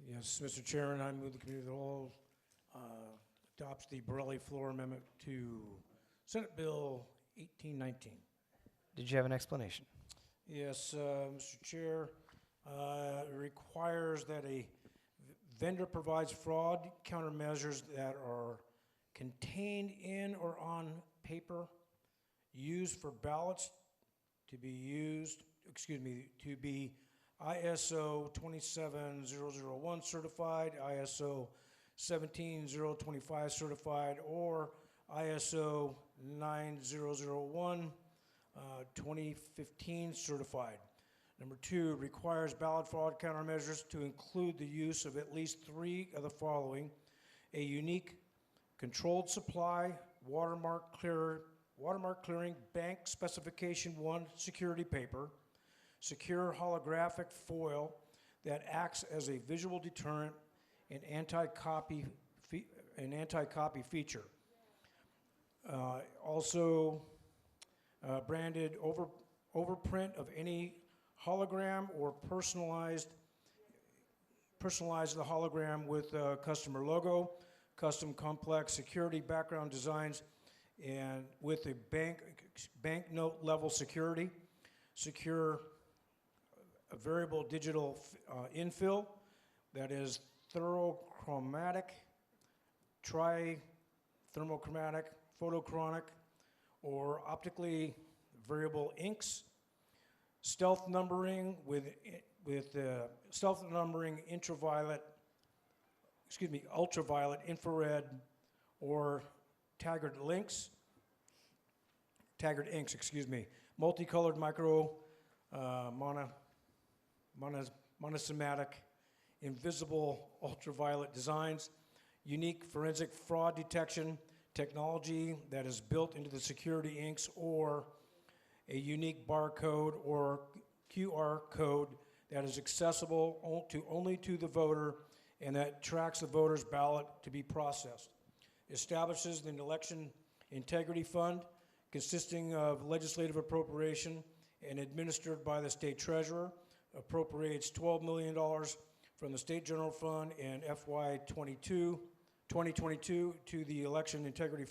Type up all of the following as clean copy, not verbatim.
Yes, Mr. Chairman, I move the committee of the whole adopts the Borrelli floor amendment to Senate Bill 1819. Did you have an explanation? Yes, Mr. Chair, it requires that a vendor provides fraud countermeasures that are contained in or on paper used for ballots to be ISO 27001 certified, ISO 17025 certified, or ISO 9001 2015 certified. Number 2, requires ballot fraud countermeasures to include the use of at least 3 of the following: a unique controlled supply, watermark clearing, bank specification 1 security paper, secure holographic foil that acts as a visual deterrent, and anti-copy feature. Also, branded overprint of any hologram or personalize the hologram with a customer logo, custom complex security background designs, and with a banknote level security, secure a variable digital infill that is thorochromatic, thermochromatic, photochromic, or optically variable inks, stealth numbering with ultraviolet, infrared, or taggered inks, multicolored micro, monosomatic, invisible ultraviolet designs, unique forensic fraud detection technology that is built into the security inks, or a unique barcode or QR code that is accessible only to the voter and that tracks the voter's ballot to be processed. Establishes an election integrity fund consisting of legislative appropriation and administered by the state treasurer, appropriates $12 million from the state general fund in FY 2022 to the election integrity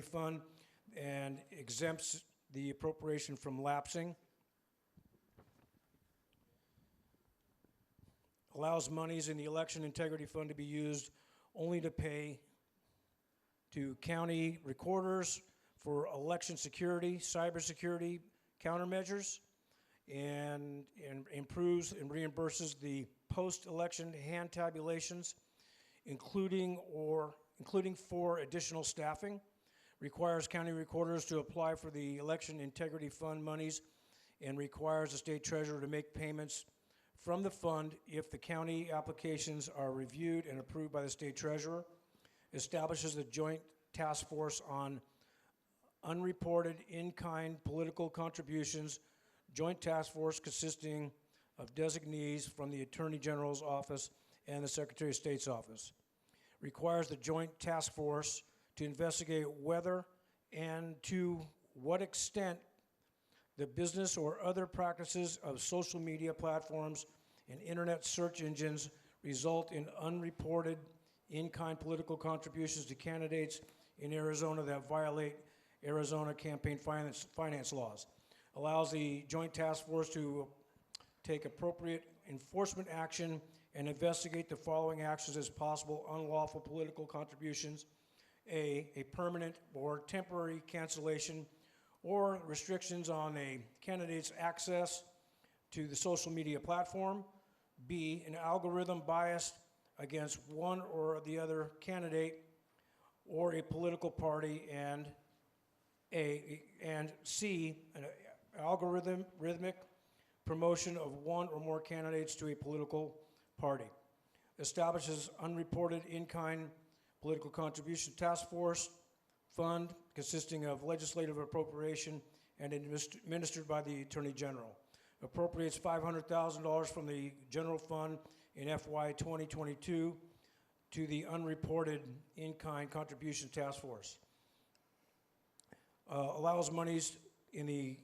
fund, and exempts the appropriation from lapsing. Allows monies in the election integrity fund to be used only to pay to county recorders for election security, cybersecurity countermeasures, and improves and reimburses the post-election hand tabulations, including for additional staffing. Requires county recorders to apply for the election integrity fund monies, and requires the state treasurer to make payments from the fund if the county applications are reviewed and approved by the state treasurer. Establishes a joint task force on unreported in-kind political contributions, joint task force consisting of designees from the Attorney General's office and the Secretary of State's office. Requires the joint task force to investigate whether and to what extent the business or other practices of social media platforms and internet search engines result in unreported in-kind political contributions to candidates in Arizona that violate Arizona campaign finance laws. Allows the joint task force to take appropriate enforcement action and investigate the following actions as possible: unlawful political contributions, a permanent or temporary cancellation or restrictions on a candidate's access to the social media platform, B, an algorithm biased against one or the other candidate or a political party, and C, an algorithmic promotion of one or more candidates to a political party. Establishes unreported in-kind political contribution task force fund consisting of legislative appropriation and administered by the Attorney General. Appropriates $500,000 from the general fund in FY 2022 to the unreported in-kind contribution task force. Allows monies in the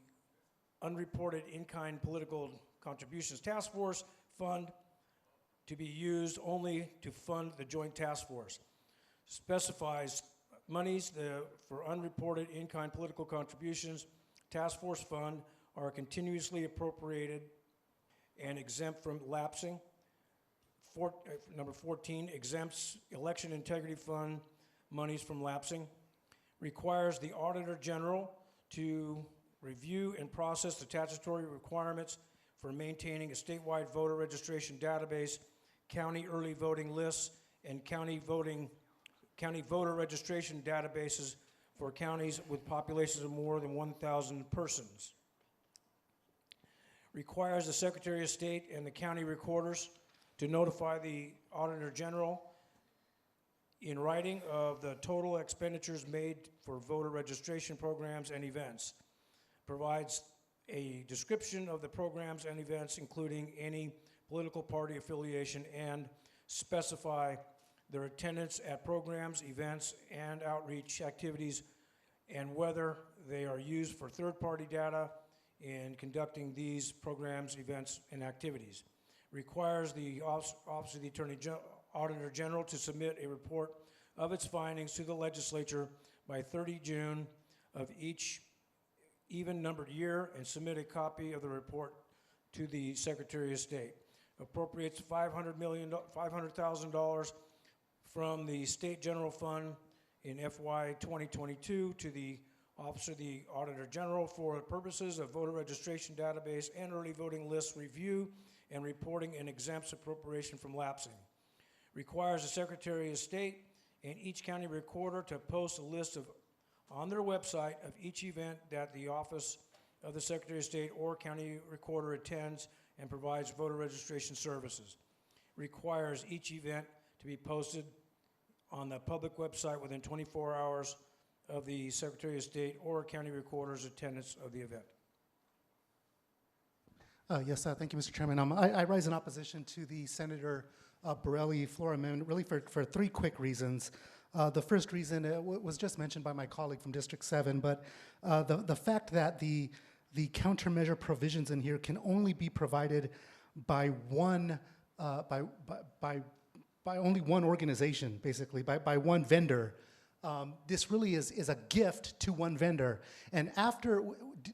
unreported in-kind political Contributions Task Force Fund to be used only to fund the Joint Task Force. Specifies monies for unreported in-kind political contributions, Task Force Fund are continuously appropriated and exempt from lapsing. Number 14, exempts Election Integrity Fund monies from lapsing. Requires the Auditor General to review and process the statutory requirements for maintaining a statewide voter registration database, county early voting lists, and county voter registration databases for counties with populations of more than 1,000 persons. Requires the Secretary of State and the county recorders to notify the Auditor General in writing of the total expenditures made for voter registration programs and events. Provides a description of the programs and events, including any political party affiliation, and specify their attendance at programs, events, and outreach activities, and whether they are used for third-party data in conducting these programs, events, and activities. Requires the Office of the Auditor General to submit a report of its findings to the legislature by 30 June of each even-numbered year and submit a copy of the report to the Secretary of State. Appropriates $500,000 from the State General Fund in FY 2022 to the Office of the Auditor General for purposes of voter registration database and early voting list review and reporting, and exempts appropriation from lapsing. Requires the Secretary of State and each county recorder to post a list on their website of each event that the Office of the Secretary of State or county recorder attends and provides voter registration services. Requires each event to be posted on the public website within 24 hours of the Secretary of State or county recorder's attendance of the event. Yes, thank you, Mr. Chairman. I rise in opposition to the Senator Borrelli floor amendment, really for three quick reasons. The first reason was just mentioned by my colleague from District 7, but the fact that the countermeasure provisions in here can only be provided by one by only one organization, basically, by one vendor. This really is a gift to one vendor. And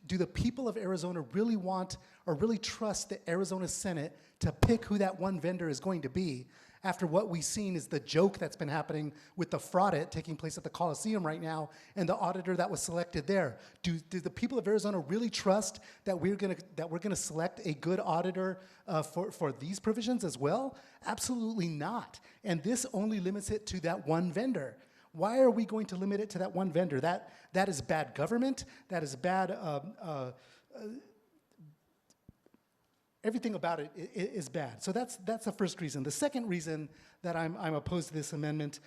do the people of Arizona really want or really trust the Arizona Senate to pick who that one vendor is going to be after what we've seen is the joke that's been happening with the fraud taking place at the Coliseum right now and the auditor that was selected there? Do the people of Arizona really trust that we're gonna select a good auditor for these provisions as well? Absolutely not. And this only limits it to that one vendor. Why are we going to limit it to that one vendor? That is bad government. That is bad. Everything about it is bad. So that's the first reason. The second reason that I'm opposed to this amendment,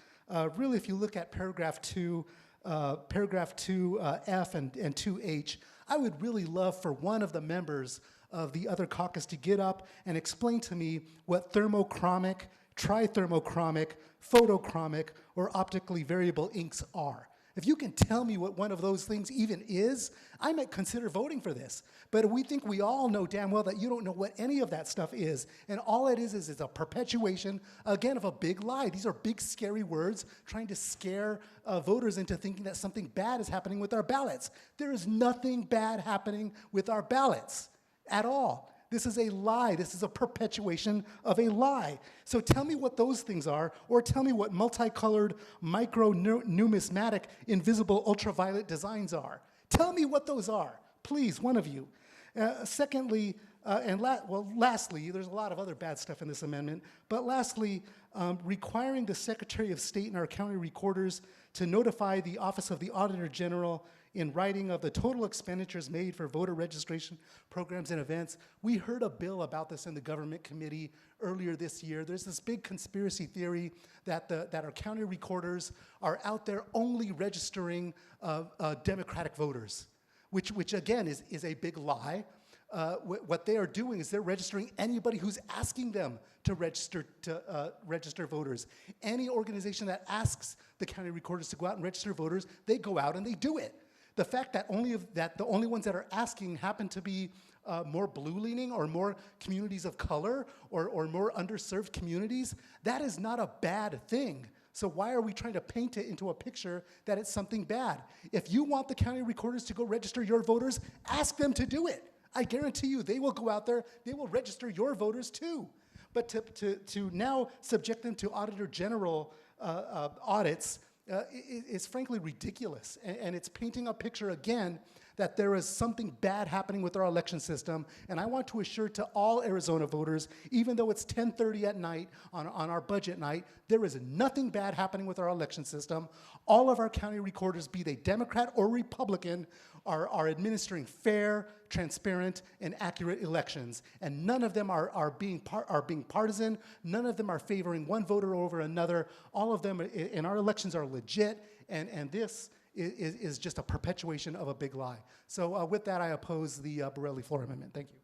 really, if you look at paragraph 2, F and 2H, I would really love for one of the members of the other caucus to get up and explain to me what thermochromic, trithermochromic, photochromic, or optically variable inks are. If you can tell me what one of those things even is, I might consider voting for this. But we think we all know damn well that you don't know what any of that stuff is. And all it is a perpetuation, again, of a big lie. These are big, scary words trying to scare voters into thinking that something bad is happening with our ballots. There is nothing bad happening with our ballots at all. This is a lie. This is a perpetuation of a lie. So tell me what those things are, or tell me what multicolored, micro-numismatic, invisible, ultraviolet designs are. Tell me what those are, please, one of you. Secondly, lastly, there's a lot of other bad stuff in this amendment, but lastly, requiring the Secretary of State and our county recorders to notify the Office of the Auditor General in writing of the total expenditures made for voter registration programs and events. We heard a bill about this in the government committee earlier this year. There's this big conspiracy theory that our county recorders are out there only registering Democratic voters, which again is a big lie. What they are doing is they're registering anybody who's asking them to register voters. Any organization that asks the county recorders to go out and register voters, they go out and they do it. The fact that the only ones that are asking happen to be more blue-leaning or more communities of color or more underserved communities, that is not a bad thing. So why are we trying to paint it into a picture that it's something bad? If you want the county recorders to go register your voters, ask them to do it. I guarantee you they will go out there, they will register your voters too. But to now subject them to Auditor General audits is frankly ridiculous. And it's painting a picture again that there is something bad happening with our election system. And I want to assure to all Arizona voters, even though it's 10:30 at night on our budget night, there is nothing bad happening with our election system. All of our county recorders, be they Democrat or Republican, are administering fair, transparent, and accurate elections. And none of them are being partisan. None of them are favoring one voter over another. All of them in our elections are legit, and this is just a perpetuation of a big lie. So with that, I oppose the Borrelli floor amendment. Thank you.